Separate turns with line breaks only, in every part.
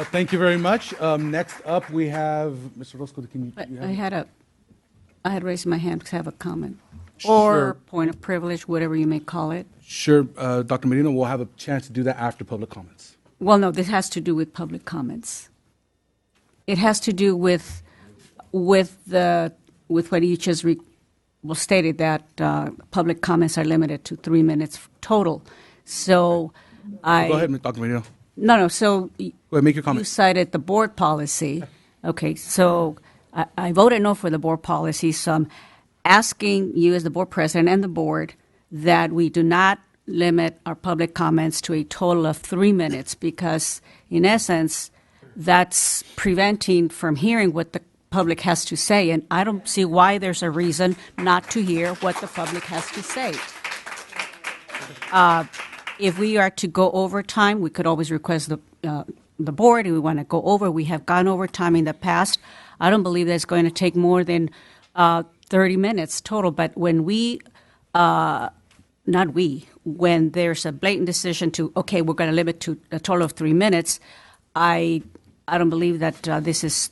Thank you very much. Next up, we have Mr. Orosco. Can you?
I had raised my hand because I have a comment.
Sure.
Or point of privilege, whatever you may call it.
Sure, Dr. Merino, we'll have a chance to do that after public comments.
Well, no, this has to do with public comments. It has to do with what you just stated, that public comments are limited to 3 minutes total. So
Go ahead, Dr. Merino.
No, so
Go ahead, make your comment.
you cited the board policy. Okay, so I voted no for the board policy, so I'm asking you as the board president and the board that we do not limit our public comments to a total of 3 minutes, because in essence, that's preventing from hearing what the public has to say, and I don't see why there's a reason not to hear what the public has to say. If we are to go over time, we could always request the board, if we want to go over. We have gone over time in the past. I don't believe that's going to take more than 30 minutes total, but when when there's a blatant decision to, okay, we're going to limit to a total of 3 minutes, I don't believe that this is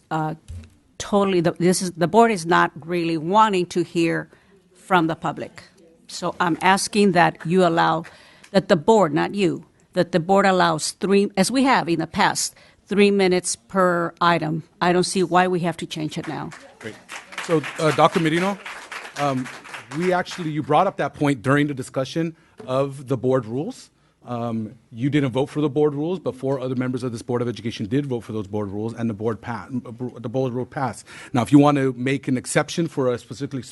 totally, the board is not really wanting to hear from the public. So I'm asking that you allow, that the board, not you, that the board allows 3, as we have in the past, 3 minutes per item. I don't see why we have to change it now.
Great. So, Dr. Merino, you brought up that point during the discussion of the board rules. You didn't vote for the board rules, but 4 other members of this Board of Education did vote for those board rules, and the board rule passed. Now, if you want to make an exception for a specific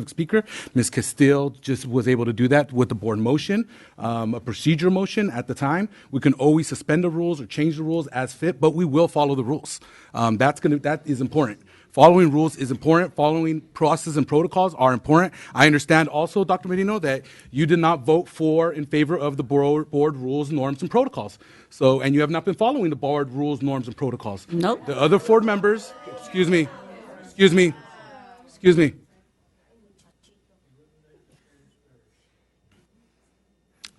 speaker, Ms. Castile just was able to do that with the board motion, a procedure motion at the time. We can always suspend the rules or change the rules as fit, but we will follow the rules. That is important. Following rules is important. Following processes and protocols are important. I understand also, Dr. Merino, that you did not vote in favor of the board rules, norms, and protocols. So, and you have not been following the board rules, norms, and protocols.
Nope.
The other 4 members, excuse me.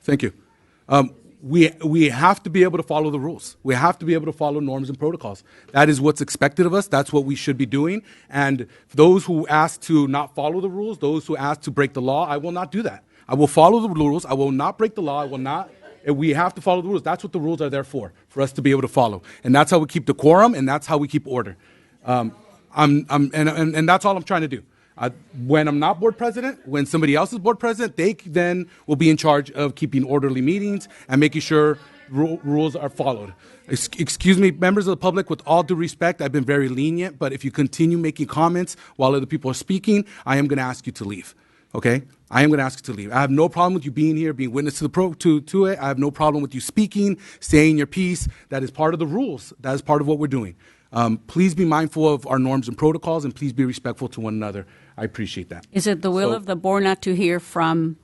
Thank you. We have to be able to follow the rules. We have to be able to follow norms and protocols. That is what's expected of us. That's what we should be doing. And those who ask to not follow the rules, those who ask to break the law, I will not do that. I will follow the rules. I will not break the law. I will not. We have to follow the rules. That's what the rules are there for us to be able to follow. And that's how we keep decorum, and that's how we keep order. And that's all I'm trying to do. When I'm not board president, when somebody else is board president, they then will be in charge of keeping orderly meetings and making sure rules are followed. Excuse me, members of the public, with all due respect, I've been very lenient, but if you continue making comments while other people are speaking, I am going to ask you to leave. Okay? I am going to ask you to leave. I have no problem with you being here, being witness to it. I have no problem with you speaking, saying your piece. That is part of the rules. That is part of what we're doing. Please be mindful of our norms and protocols, and please be respectful to one another. I appreciate that.
Is it the will of the board not to hear from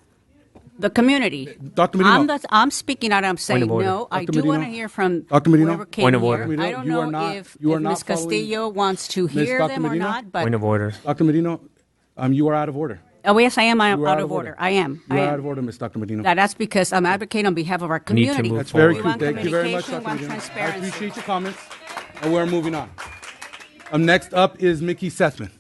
the community?
Dr. Merino.
I'm speaking out. I'm saying no. I do want to hear from whoever came
Point of
here.
order.
I don't know if Ms. Castillo wants to hear them or not. But
Point of order.
Dr. Merino, you are out of order.
Oh, yes, I am out
out
of order. I am.
You are out of order, Ms. Dr. Merino.
That's because I'm advocating on behalf of our community.
move
That's very
We
true.
want
Thank you very much,
communication,
Dr.
we want
Merino. I
transparency.
appreciate your comments, and we're moving on. Next up is Mickey Sethman.